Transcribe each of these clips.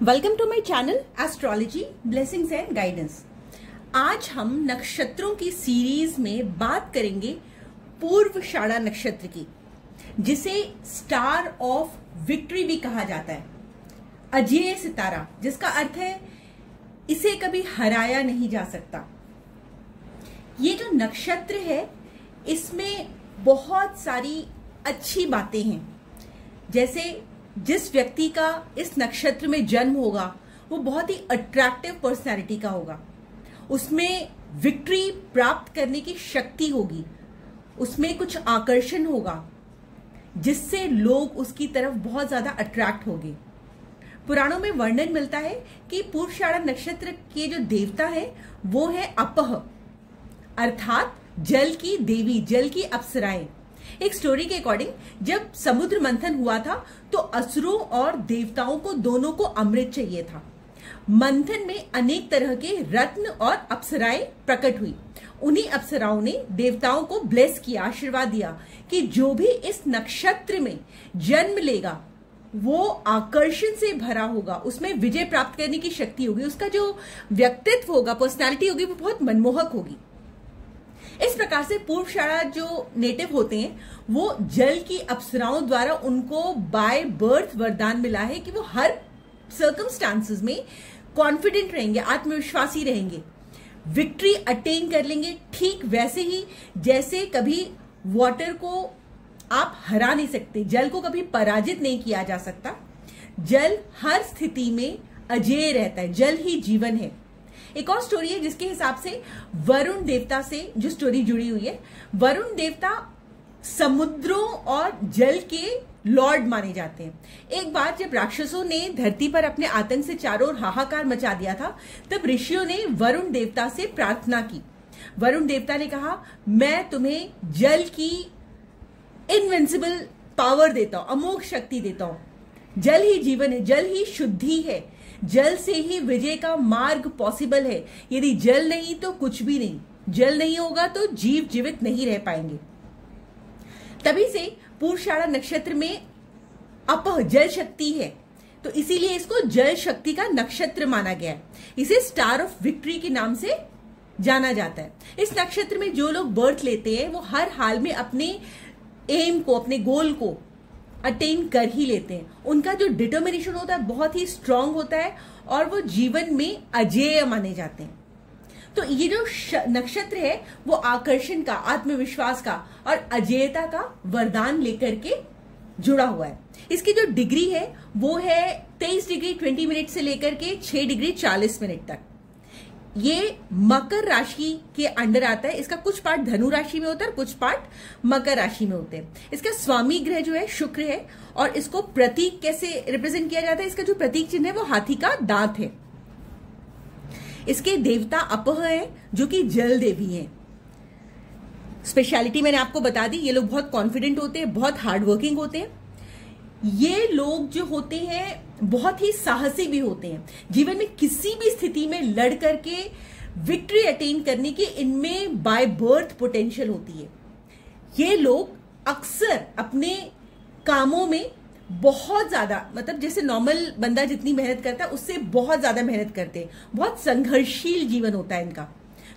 Welcome to my channel astrology blessings and guidance. आज हम नक्षत्रों की सीरीज में बात करेंगे पूर्वाषाढ़ा नक्षत्र की, जिसे स्टार ऑफ विक्ट्री भी कहा जाता है, अजेय सितारा, जिसका अर्थ है इसे कभी हराया नहीं जा सकता। ये जो नक्षत्र है इसमें बहुत सारी अच्छी बातें हैं। जैसे जिस व्यक्ति का इस नक्षत्र में जन्म होगा वो बहुत ही अट्रैक्टिव पर्सनालिटी का होगा, उसमें विक्ट्री प्राप्त करने की शक्ति होगी, उसमें कुछ आकर्षण होगा जिससे लोग उसकी तरफ बहुत ज्यादा अट्रैक्ट होंगे। पुराणों में वर्णन मिलता है कि पूर्वाषाढ़ा नक्षत्र के जो देवता है वो है अपह, अर्थात जल की देवी, जल की अप्सराएं। एक स्टोरी के अकॉर्डिंग जब समुद्र मंथन हुआ था तो असुरों और देवताओं को दोनों को अमृत चाहिए था। मंथन में अनेक तरह के रत्न और अप्सराएं प्रकट हुई। उन्हीं अप्सराओं ने देवताओं को ब्लेस किया, आशीर्वाद दिया कि जो भी इस नक्षत्र में जन्म लेगा वो आकर्षण से भरा होगा, उसमें विजय प्राप्त करने की शक्ति होगी, उसका जो व्यक्तित्व होगा, पर्सनालिटी होगी, वो बहुत मनमोहक होगी। इस प्रकार से पूर्वाषाढ़ा जो नेटिव होते हैं वो जल की अप्सराओं द्वारा उनको बाय बर्थ वरदान मिला है कि वो हर सर्कमस्टांसेस में कॉन्फिडेंट रहेंगे, आत्मविश्वासी रहेंगे, विक्ट्री अटेन कर लेंगे। ठीक वैसे ही जैसे कभी वाटर को आप हरा नहीं सकते, जल को कभी पराजित नहीं किया जा सकता, जल हर स्थिति में अजेय रहता है, जल ही जीवन है। एक और स्टोरी है जिसके हिसाब से वरुण देवता से जो स्टोरी जुड़ी हुई है। वरुण देवता समुद्रों और जल के लॉर्ड माने जाते हैं। एक बार जब राक्षसों ने धरती पर अपने आतंक से चारों ओर हाहाकार मचा दिया था, तब ऋषियों ने वरुण देवता से प्रार्थना की। वरुण देवता ने कहा, मैं तुम्हें जल की इनविंसिबल पावर देता हूं, अमोघ शक्ति देता हूं। जल ही जीवन है, जल ही शुद्धि है, जल से ही विजय का मार्ग पॉसिबल है। यदि जल नहीं तो कुछ भी नहीं, जल नहीं होगा तो जीव जीवित नहीं रह पाएंगे। तभी से पूर्वाषाढ़ा नक्षत्र में अपह जल शक्ति है, तो इसीलिए इसको जल शक्ति का नक्षत्र माना गया है। इसे स्टार ऑफ विक्ट्री के नाम से जाना जाता है। इस नक्षत्र में जो लोग बर्थ लेते हैं वो हर हाल में अपने एम को, अपने गोल को अटेन कर ही लेते हैं। उनका जो डिटर्मिनेशन होता है बहुत ही स्ट्रांग होता है और वो जीवन में अजेय माने जाते हैं। तो ये जो नक्षत्र है वो आकर्षण का, आत्मविश्वास का और अजेयता का वरदान लेकर के जुड़ा हुआ है। इसकी जो डिग्री है वो है 23 डिग्री 20 मिनट से लेकर के 6 डिग्री 40 मिनट तक। ये मकर राशि के अंडर आता है। इसका कुछ पार्ट धनु राशि में होता है और कुछ पार्ट मकर राशि में होते हैं। इसका स्वामी ग्रह जो है शुक्र है और इसको प्रतीक कैसे रिप्रेजेंट किया जाता है, इसका जो प्रतीक चिन्ह है वो हाथी का दांत है। इसके देवता अपह है जो कि जल देवी है। स्पेशलिटी मैंने आपको बता दी, ये लोग बहुत कॉन्फिडेंट होते हैं, बहुत हार्डवर्किंग होते हैं। ये लोग जो होते हैं बहुत ही साहसी भी होते हैं। जीवन में किसी भी स्थिति में लड़ करके विक्ट्री अटेन करने की इनमें बाय बर्थ पोटेंशियल होती है। ये लोग अक्सर अपने कामों में बहुत ज्यादा, मतलब जैसे नॉर्मल बंदा जितनी मेहनत करता है उससे बहुत ज्यादा मेहनत करते हैं। बहुत संघर्षशील जीवन होता है इनका,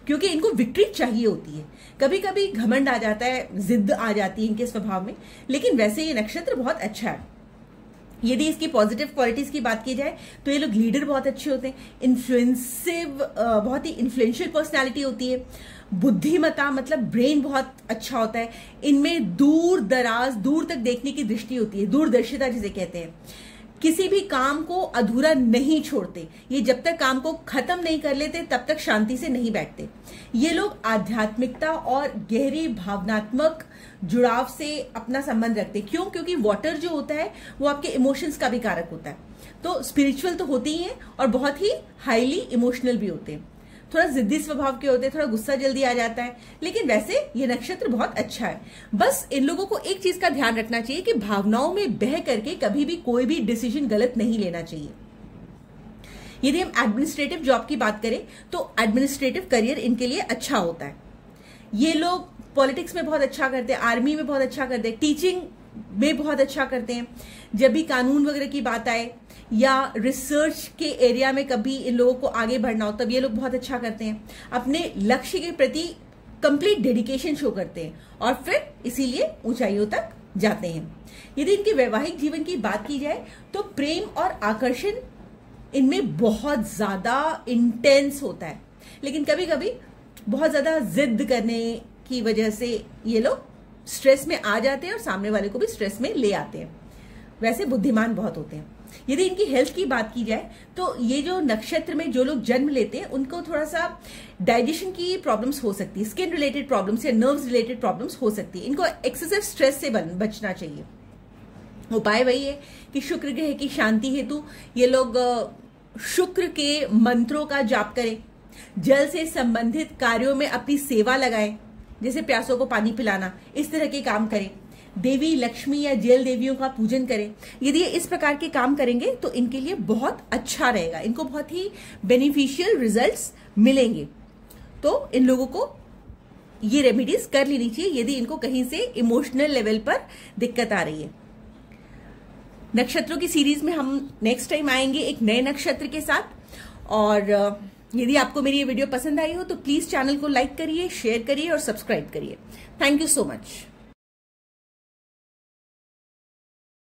क्योंकि इनको विक्ट्री चाहिए होती है। कभी कभी घमंड आ जाता है, जिद आ जाती है इनके स्वभाव में, लेकिन वैसे ये नक्षत्र बहुत अच्छा है। यदि इसकी पॉजिटिव क्वालिटीज की बात की जाए तो ये लोग लीडर बहुत अच्छे होते हैं, इन्फ्लुएंसिव, बहुत ही इन्फ्लुएंशियल पर्सनालिटी होती है, बुद्धिमता मतलब ब्रेन बहुत अच्छा होता है, इनमें दूर दराज, दूर तक देखने की दृष्टि होती है, दूरदर्शिता जिसे कहते हैं। किसी भी काम को अधूरा नहीं छोड़ते, ये जब तक काम को खत्म नहीं कर लेते तब तक शांति से नहीं बैठते। ये लोग आध्यात्मिकता और गहरे भावनात्मक जुड़ाव से अपना संबंध रखते। क्यों? क्योंकि वाटर जो होता है वो आपके इमोशंस का भी कारक होता है। तो स्पिरिचुअल तो होते ही हैं और बहुत ही हाईली इमोशनल भी होते हैं। थोड़ा जिद्दी स्वभाव के होते हैं, थोड़ा गुस्सा जल्दी आ जाता है, लेकिन वैसे ये नक्षत्र बहुत अच्छा है। बस इन लोगों को एक चीज का ध्यान रखना चाहिए कि भावनाओं में बह करके कभी भी कोई भी डिसीजन गलत नहीं लेना चाहिए। यदि हम एडमिनिस्ट्रेटिव जॉब की बात करें तो एडमिनिस्ट्रेटिव करियर इनके लिए अच्छा होता है। ये लोग पॉलिटिक्स में बहुत अच्छा करते हैं, आर्मी में बहुत अच्छा करते हैं, टीचिंग में बहुत अच्छा करते हैं। जब भी कानून वगैरह की बात आए या रिसर्च के एरिया में कभी इन लोगों को आगे बढ़ना हो तब ये लोग बहुत अच्छा करते हैं। अपने लक्ष्य के प्रति कंप्लीट डेडिकेशन शो करते हैं और फिर इसीलिए ऊंचाइयों तक जाते हैं। यदि इनके वैवाहिक जीवन की बात की जाए तो प्रेम और आकर्षण इनमें बहुत ज्यादा इंटेंस होता है, लेकिन कभी कभी बहुत ज्यादा जिद करने की वजह से ये लोग स्ट्रेस में आ जाते हैं और सामने वाले को भी स्ट्रेस में ले आते हैं। वैसे बुद्धिमान बहुत होते हैं। यदि इनकी हेल्थ की बात की जाए तो ये जो नक्षत्र में जो लोग जन्म लेते हैं उनको थोड़ा सा डाइजेशन की प्रॉब्लम्स हो सकती है, स्किन रिलेटेड प्रॉब्लम्स या नर्व्स रिलेटेड प्रॉब्लम्स हो सकती है। इनको एक्सेसिव स्ट्रेस से बचना चाहिए। उपाय वही है कि शुक्र ग्रह की शांति हेतु ये लोग शुक्र के मंत्रों का जाप करें, जल से संबंधित कार्यों में अपनी सेवा लगाएं, जैसे प्यासों को पानी पिलाना, इस तरह के काम करें। देवी लक्ष्मी या जल देवियों का पूजन करें। यदि ये इस प्रकार के काम करेंगे तो इनके लिए बहुत अच्छा रहेगा, इनको बहुत ही बेनिफिशियल रिजल्ट्स मिलेंगे। तो इन लोगों को ये रेमेडीज कर लेनी चाहिए यदि इनको कहीं से इमोशनल लेवल पर दिक्कत आ रही है। नक्षत्रों की सीरीज में हम नेक्स्ट टाइम आएंगे एक नए नक्षत्र के साथ। और यदि आपको मेरी ये वीडियो पसंद आई हो तो प्लीज चैनल को लाइक करिए, शेयर करिए और सब्सक्राइब करिए। Thank you so much.